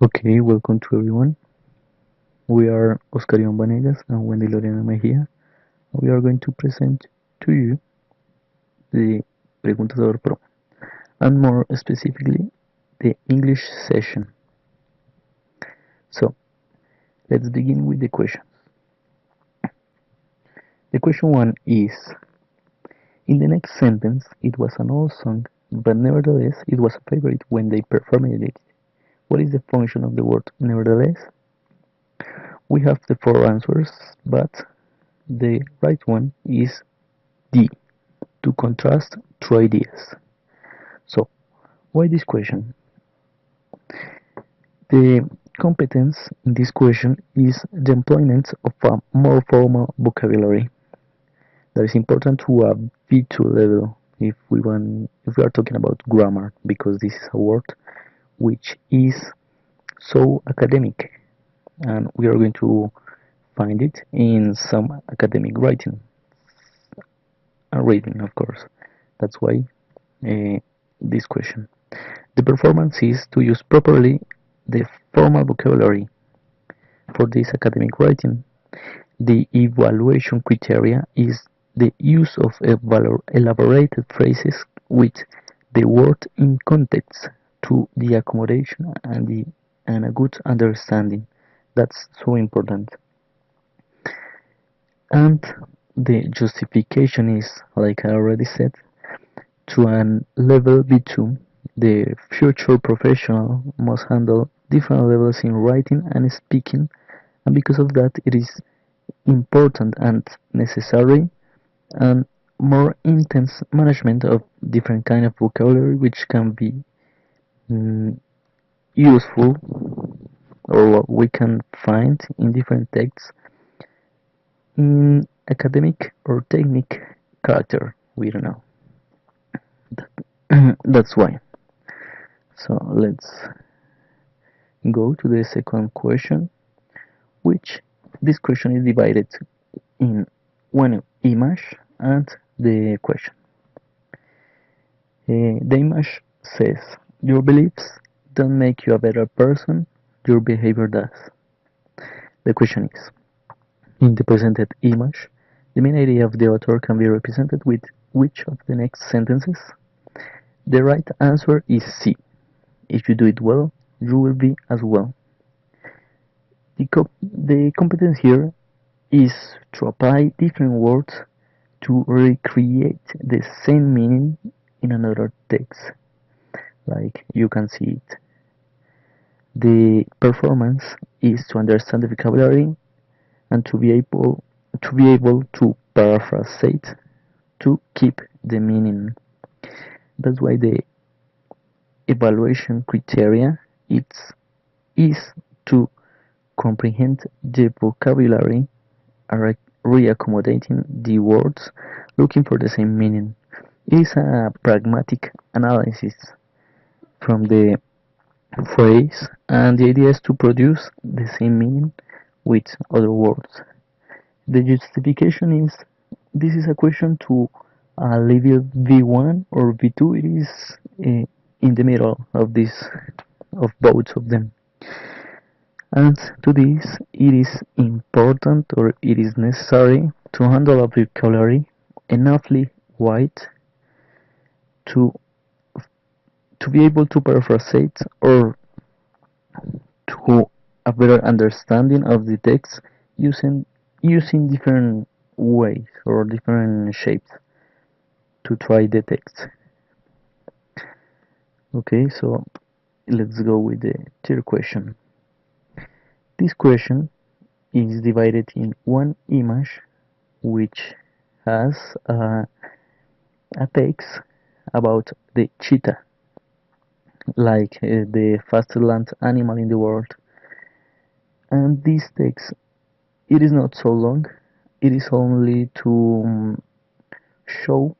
Okay, welcome to everyone. We are Oscar Iván Vanegas and Wendy Lorena Mejia. We are going to present to you the Preguntador Pro, and more specifically, the English session. So, let's begin with the questions. The question one is: in the next sentence, it was an old song, but nevertheless, it was a favorite when they performed it. What is the function of the word nevertheless? We have the four answers, but the right one is D, to contrast two ideas. So, why this question? The competence in this question is the employment of a more formal vocabulary that is important to a B2 level if we are talking about grammar, because this is a word which is so academic and we are going to find it in some academic writing and reading, of course. That's why this question. The performance is to use properly the formal vocabulary for this academic writing. The evaluation criteria is the use of elaborated phrases with the word in context to the accommodation and a good understanding. That's so important. And the justification is, like I already said, to an level B2, the future professional must handle different levels in writing and speaking, and because of that, it is important and necessary and more intense management of different kind of vocabulary which can be mm, useful or what we can find in different texts in academic or technique character. We don't know. That's why. So let's go to the second question, which this question is divided in one image and the question. The image says, your beliefs don't make you a better person, your behavior does. The question is, in the presented image, the main idea of the author can be represented with which of the next sentences? The right answer is C. If you do it well, you will be as well. The competence here is to apply different words to recreate the same meaning in another text, like you can see it. The performance is to understand the vocabulary and to be able to paraphrase it to keep the meaning. That's why the evaluation criteria is to comprehend the vocabulary, reaccommodating the words, looking for the same meaning. It is a pragmatic analysis from the phrase, and the idea is to produce the same meaning with other words. The justification is this is a question to a level V1 or V2. It is in the middle of both of them. And to this, it is important or it is necessary to handle a vocabulary enoughly wide to be able to paraphrase it or to a better understanding of the text using different ways or different shapes to try the text. Okay, so let's go with the third question. This question is divided in one image which has a text about the cheetah, like the fastest land animal in the world. And this text, it is not so long. It is only to show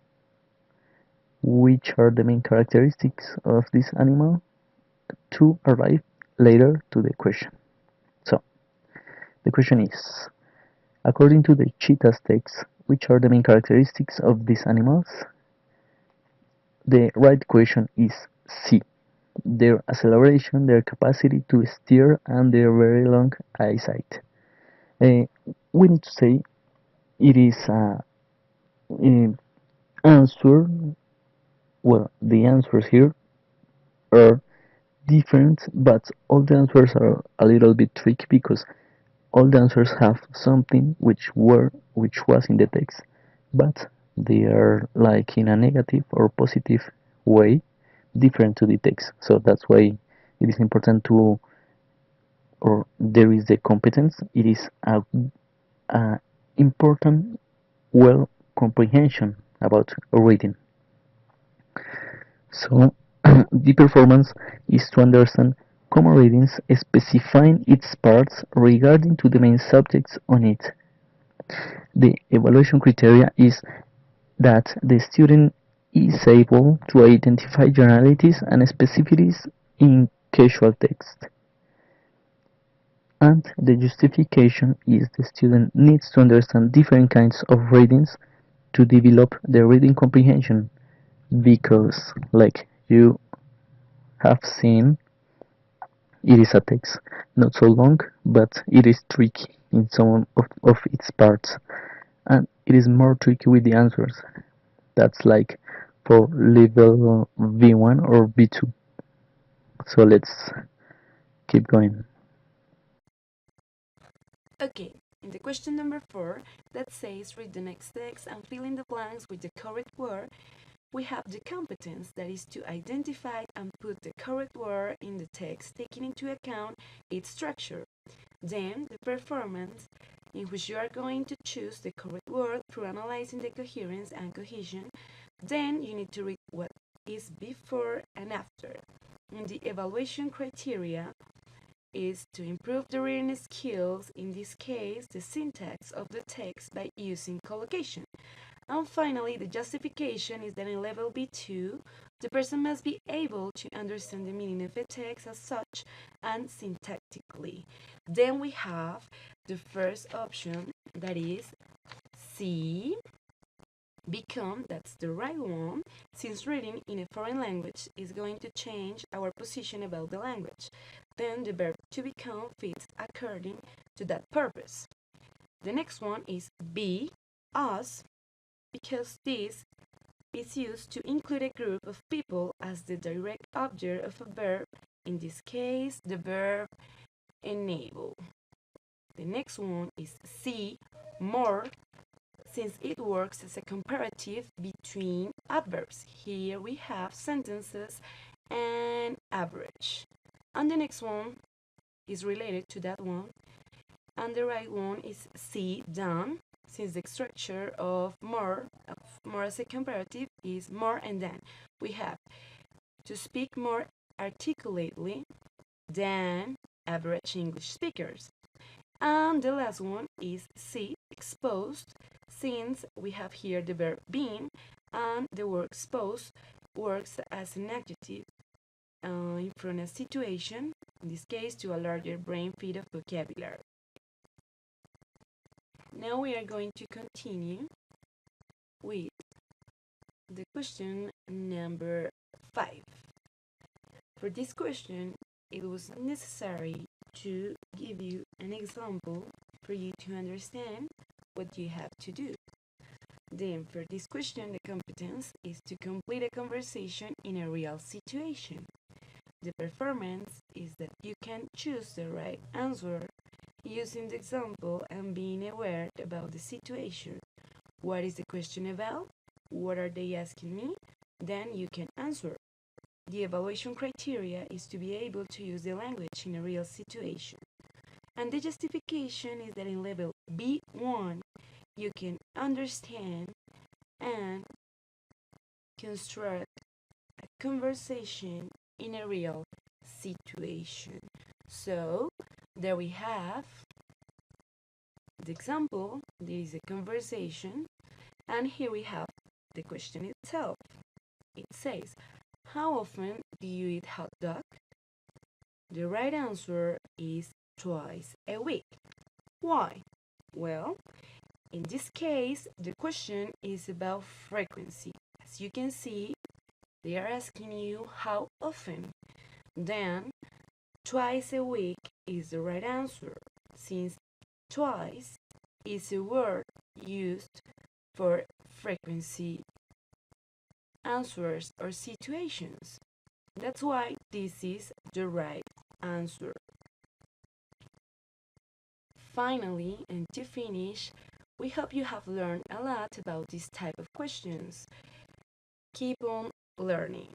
which are the main characteristics of this animal to arrive later to the question. So, the question is, according to the cheetah's text, which are the main characteristics of these animals? The right question is C. their acceleration, their capacity to steer, and their very long eyesight. Uh, we need to say it is a answer. Well, the answers here are different, but all the answers are a little bit tricky because all the answers have something which was in the text, but they are like in a negative or positive way different to the text. So that's why it is important to, or there is the competence. It is a important well comprehension about reading. So the performance is to understand common readings, specifying its parts regarding to the main subjects on it. The evaluation criteria is that the student is able to identify generalities and specificities in casual text. And the justification is the student needs to understand different kinds of readings to develop the reading comprehension because, like you have seen, it is a text not so long, but it is tricky in some of its parts, and it is more tricky with the answers. That's like for level V1 or V2. So let's keep going. Okay, in the question number 4, that says read the next text and fill in the blanks with the correct word, we have the competence that is to identify and put the correct word in the text, taking into account its structure. Then the performance, in which you are going to choose the correct word through analyzing the coherence and cohesion. Then you need to read what is before and after. And the evaluation criteria is to improve the reading skills, in this case, the syntax of the text by using collocation. And finally, the justification is that in level B2, the person must be able to understand the meaning of a text as such and syntactically. Then we have the first option, that is C, become, that's the right one, since reading in a foreign language is going to change our position about the language. Then the verb to become fits according to that purpose. The next one is be, us, because this is used to include a group of people as the direct object of a verb, in this case, the verb enable. The next one is C, more, since it works as a comparative between adverbs. Here we have sentences and average. And the next one is related to that one. And the right one is C, done, since the structure of more as a comparative is more and than. We have to speak more articulately than average English speakers. And the last one is C, exposed, since we have here the verb being, and the word exposed works as an adjective in front of a situation, in this case to a larger brain feed of vocabulary. Now we are going to continue with the question number 5. For this question, it was necessary to give you an example for you to understand what you have to do. Then, for this question, the competence is to complete a conversation in a real situation. The performance is that you can choose the right answer using the example and being aware about the situation. What is the question about? What are they asking me? Then you can answer. The evaluation criteria is to be able to use the language in a real situation. And the justification is that in level B1, you can understand and construct a conversation in a real situation. So, there we have the example. This is a conversation, and here we have the question itself. It says, how often do you eat hot dog? The right answer is twice a week. Why? Well, in this case, the question is about frequency. As you can see, they are asking you how often. Then, twice a week is the right answer, since twice is a word used for frequency answers or situations. That's why this is the right answer. Finally, and to finish, we hope you have learned a lot about this type of questions. Keep on learning.